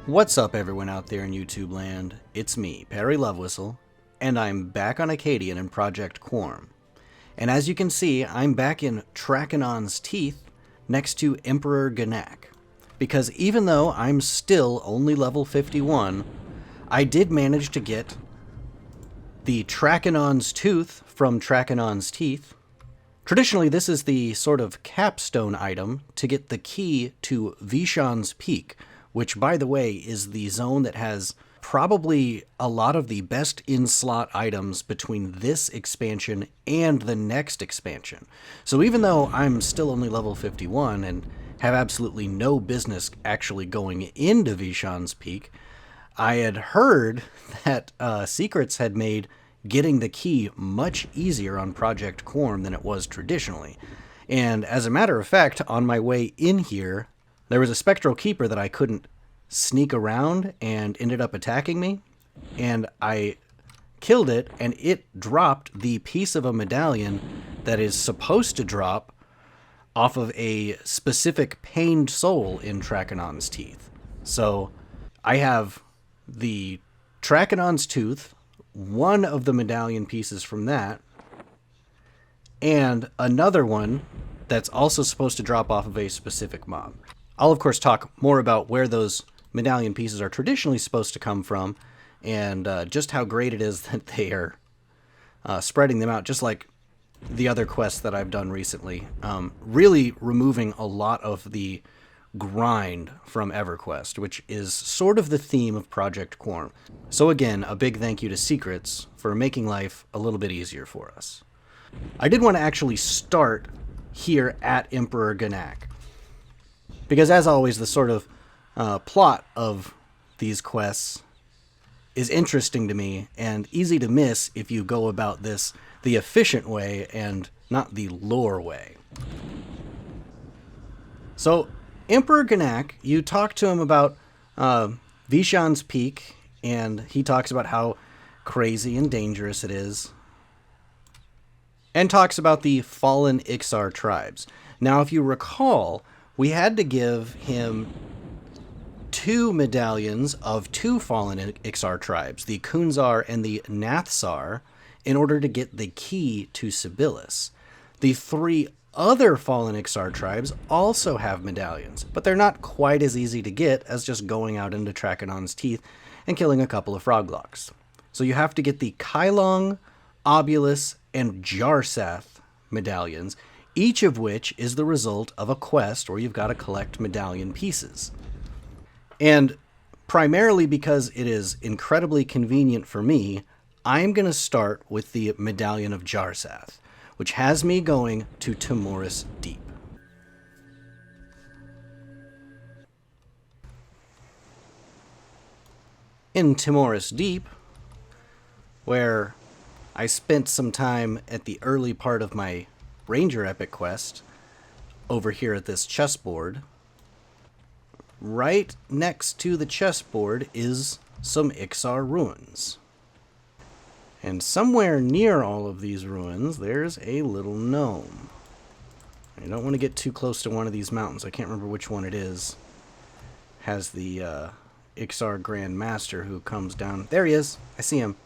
What's up, everyone out there in YouTube land? It's me, Perry Lovewhistle, and I'm back on Acadian in Project Quarm. And as you can see, I'm back in Trakanon's Teeth next to Emperor Ganak. Because even though I'm still only level 51, I did manage to get the Trakanon's Tooth from Trakanon's Teeth. Traditionally, this is the sort of capstone item to get the key to Veeshan's Peak, which, by the way, is the zone that has probably a lot of the best in-slot items between this expansion and the next expansion. So even though I'm still only level 51 and have absolutely no business actually going into Veeshan's Peak, I had heard that Secrets had made getting the key much easier on Project Quarm than it was traditionally. And as a matter of fact, on my way in here, there was a Spectral Keeper that I couldn't sneak around and ended up attacking me. And I killed it, and it dropped the piece of a medallion that is supposed to drop off of a specific pained soul in Trakanon's Teeth. So I have the Trakanon's Tooth, one of the medallion pieces from that, and another one that's also supposed to drop off of a specific mob. I'll, of course, talk more about where those medallion pieces are traditionally supposed to come from, and just how great it is that they are spreading them out, just like the other quests that I've done recently. Really removing a lot of the grind from EverQuest, which is sort of the theme of Project Quarm. So again, a big thank you to Secrets for making life a little bit easier for us. I did want to actually start here at Emperor Ganak, because as always, the sort of plot of these quests is interesting to me and easy to miss if you go about this the efficient way and not the lore way. So, Emperor Ganak, you talk to him about Veeshan's Peak, and he talks about how crazy and dangerous it is, and talks about the fallen Ixar tribes. Now, if you recall, we had to give him 2 medallions of 2 fallen Ixar tribes, the Kunzar and the Nathzar, in order to get the key to Sibyllus. The 3 other fallen Ixar tribes also have medallions, but they're not quite as easy to get as just going out into Trakanon's Teeth and killing a couple of Froglocks. So you have to get the Kylong, Obulus, and Jarsath medallions, each of which is the result of a quest where you've got to collect medallion pieces. And primarily because it is incredibly convenient for me, I'm going to start with the Medallion of Jarsath, which has me going to Timoris Deep. In Timoris Deep, where I spent some time at the early part of my Ranger Epic quest, over here at this chessboard, right next to the chessboard is some Ixar ruins. And somewhere near all of these ruins, there's a little gnome. I don't want to get too close to one of these mountains. I can't remember which one it is. Has the Ixar Grand Master who comes down. There he is. I see him.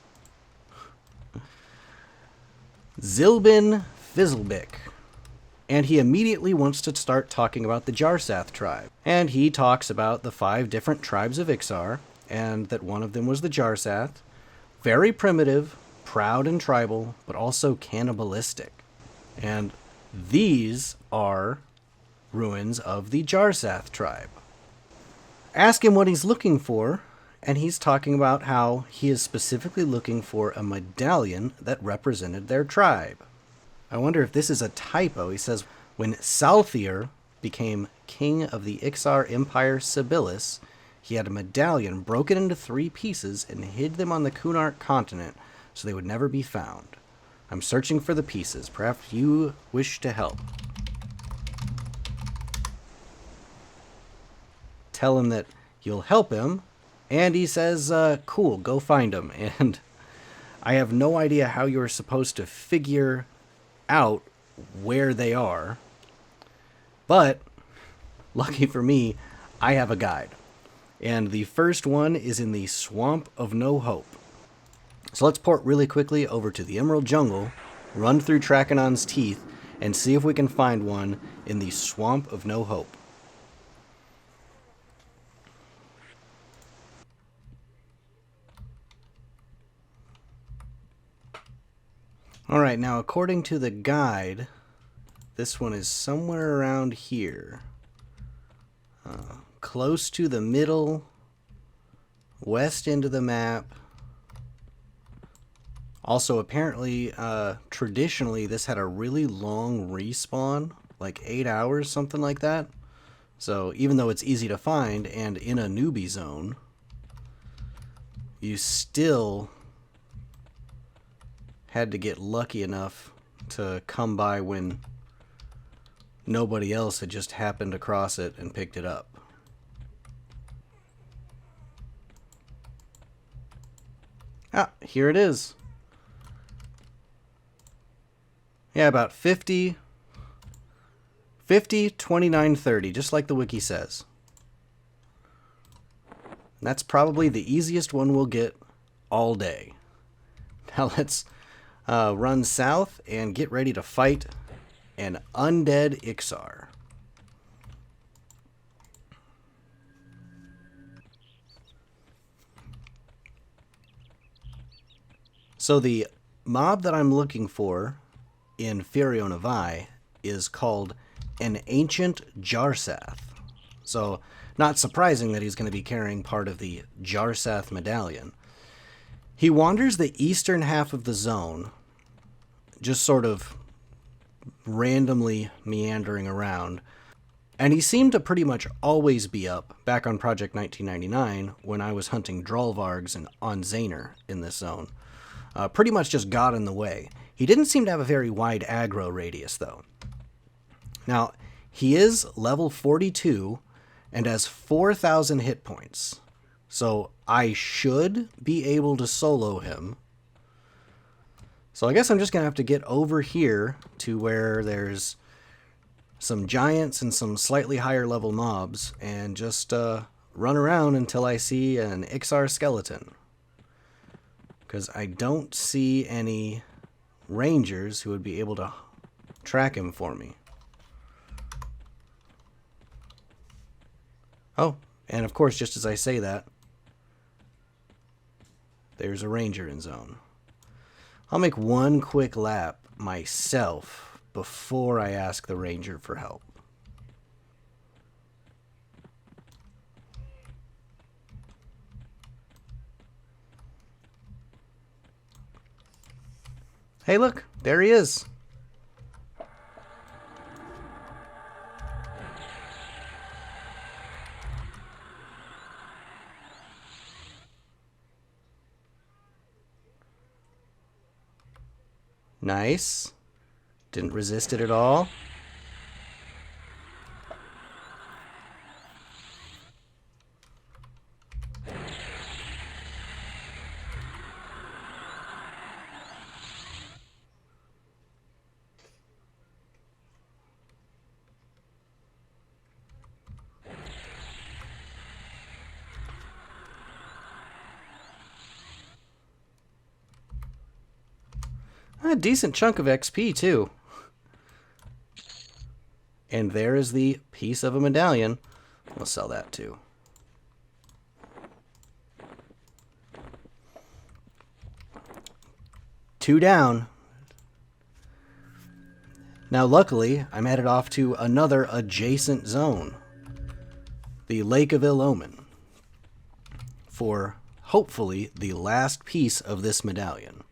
Zilbin Fizzlebick. And he immediately wants to start talking about the Jarsath tribe. And he talks about the 5 different tribes of Ixar, and that one of them was the Jarsath. Very primitive, proud and tribal, but also cannibalistic. And these are ruins of the Jarsath tribe. Ask him what he's looking for, and he's talking about how he is specifically looking for a medallion that represented their tribe. I wonder if this is a typo. He says, when Salthier became king of the Ixar Empire Sibyllus, he had a medallion broken into 3 pieces and hid them on the Kunark continent so they would never be found. I'm searching for the pieces. Perhaps you wish to help. Tell him that you'll help him, and he says, cool, go find them. And I have no idea how you're supposed to figure out where they are, but lucky for me, I have a guide. And the first one is in the Swamp of No Hope. So let's port really quickly over to the Emerald Jungle, run through Trakanon's Teeth, and see if we can find one in the Swamp of No Hope. Alright, now according to the guide, this one is somewhere around here. Close to the middle, west end of the map. Also, apparently, traditionally, this had a really long respawn, like 8 hours, something like that. So, even though it's easy to find and in a newbie zone, you still had to get lucky enough to come by when nobody else had just happened across it and picked it up. Ah, here it is. Yeah, about 50, 29, 30, just like the wiki says. And that's probably the easiest one we'll get all day. Now let's run south and get ready to fight an undead Ixar. So the mob that I'm looking for in Furionavai is called an ancient Jarsath. So not surprising that he's going to be carrying part of the Jarsath medallion. He wanders the eastern half of the zone, just sort of randomly meandering around, and he seemed to pretty much always be up back on Project 1999 when I was hunting Drolvargs and on Zaner in this zone. Pretty much just got in the way. He didn't seem to have a very wide aggro radius, though. Now, he is level 42 and has 4,000 hit points. So I should be able to solo him. So I guess I'm just going to have to get over here to where there's some giants and some slightly higher level mobs and just run around until I see an Ixar skeleton. Because I don't see any rangers who would be able to track him for me. Oh, and of course, just as I say that, there's a ranger in zone. I'll make one quick lap myself before I ask the ranger for help. Hey, look, there he is. Nice. Didn't resist it at all. A decent chunk of XP, too. And there is the piece of a medallion. We'll sell that, too. Two down. Now, luckily, I'm headed off to another adjacent zone. The Lake of Ill Omen. For, hopefully, the last piece of this medallion.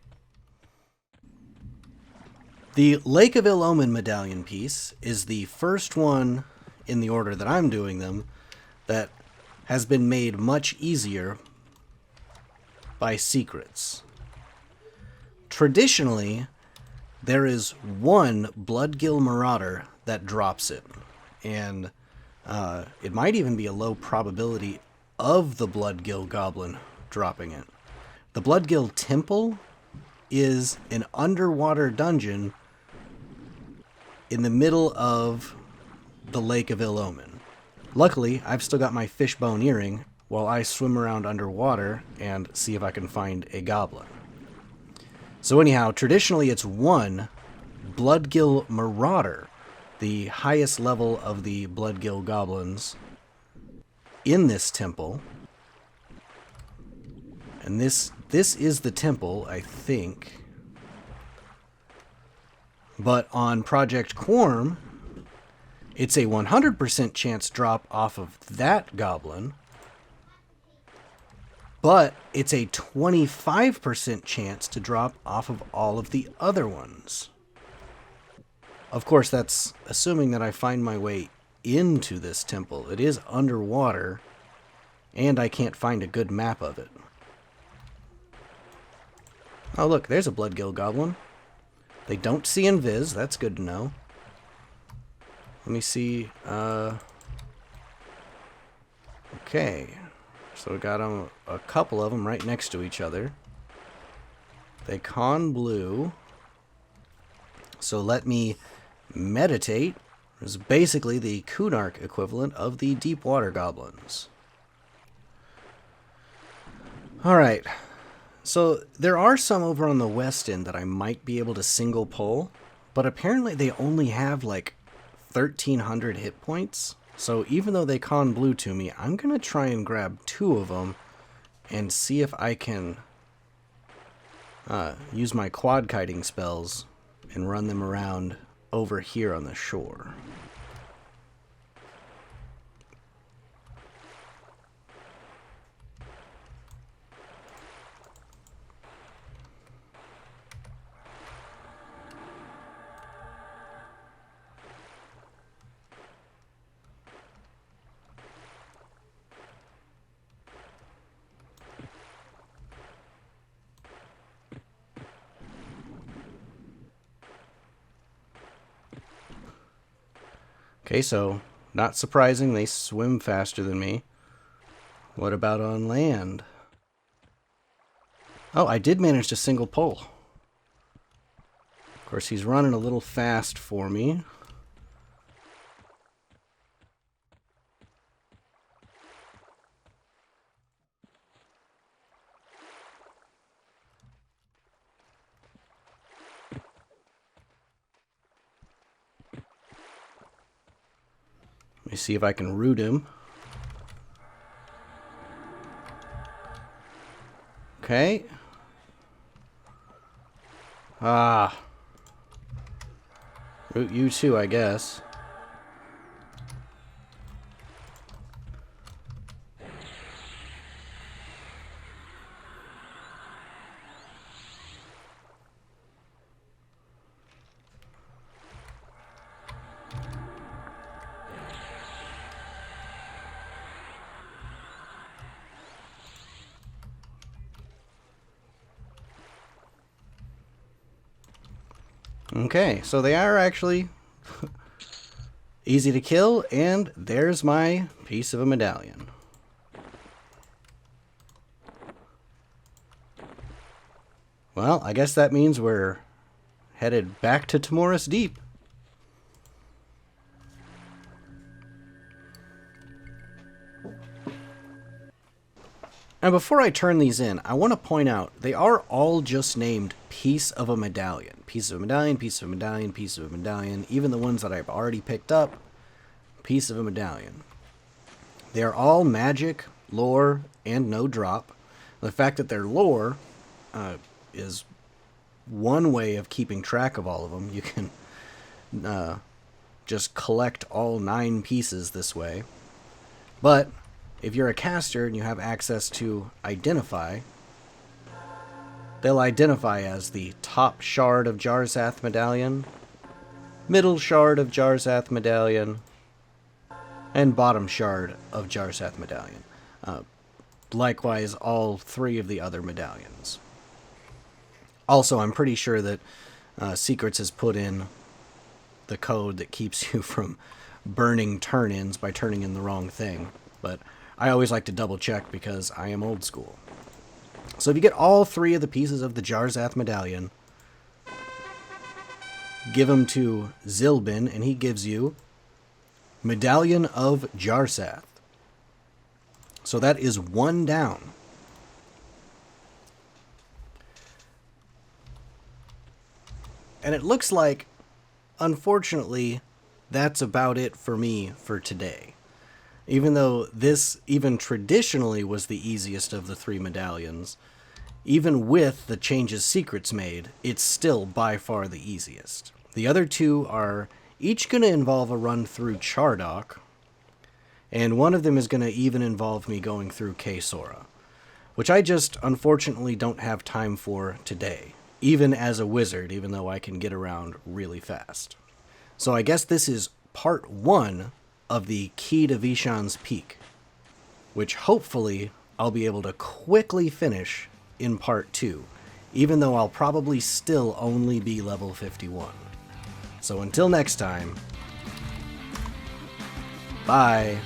The Lake of Ill Omen medallion piece is the first one in the order that I'm doing them that has been made much easier by secrets. Traditionally, there is one Bloodgill Marauder that drops it, and it might even be a low probability of the Bloodgill Goblin dropping it. The Bloodgill Temple is an underwater dungeon in the middle of the Lake of Ill Omen. Luckily, I've still got my fishbone earring while I swim around underwater and see if I can find a goblin. So anyhow, traditionally it's one Bloodgill Marauder, the highest level of the Bloodgill goblins in this temple. And this is the temple, I think. But on Project Quarm, it's a 100% chance drop off of that goblin, but it's a 25% chance to drop off of all of the other ones. Of course, that's assuming that I find my way into this temple. It is underwater, and I can't find a good map of it. Oh look, there's a Bloodgill goblin. They don't see invis, that's good to know. Let me see, okay. So we got them, a couple of them right next to each other. They con blue. So let me meditate. It's basically the Kunark equivalent of the deep water goblins. Alright. So there are some over on the west end that I might be able to single pull, but apparently they only have like 1,300 hit points. So even though they con blue to me, I'm going to try and grab two of them and see if I can use my quad kiting spells and run them around over here on the shore. Okay, so, not surprising, they swim faster than me. What about on land? Oh, I did manage to single pull. Of course, he's running a little fast for me. Let me see if I can root him. Okay. Ah. Root you too, I guess. Okay, so they are actually easy to kill, and there's my piece of a medallion. Well, I guess that means we're headed back to Timoris Deep. Now, before I turn these in, I want to point out they are all just named piece of a medallion. Piece of a medallion, piece of a medallion, piece of a medallion. Even the ones that I've already picked up, piece of a medallion. They are all magic, lore, and no drop. The fact that they're lore is one way of keeping track of all of them. You can just collect all 9 pieces this way. But if you're a caster and you have access to identify, they'll identify as the top shard of Jarsath medallion, middle shard of Jarsath medallion, and bottom shard of Jarsath medallion. Likewise, all 3 of the other medallions. Also, I'm pretty sure that Secrets has put in the code that keeps you from burning turn-ins by turning in the wrong thing, but I always like to double check because I am old school. So if you get all 3 of the pieces of the Jarsath medallion, give them to Zilbin, and he gives you Medallion of Jarsath. So that is 1 down. And it looks like, unfortunately, that's about it for me for today. Even though this even traditionally was the easiest of the 3 medallions, even with the changes secrets made, it's still by far the easiest. The other 2 are each going to involve a run through Chardok, and one of them is going to even involve me going through K-Sora, which I just unfortunately don't have time for today, even as a wizard, even though I can get around really fast. So I guess this is part 1 of the Key to Veeshan's Peak, which hopefully I'll be able to quickly finish in part 2, even though I'll probably still only be level 51. So until next time, bye!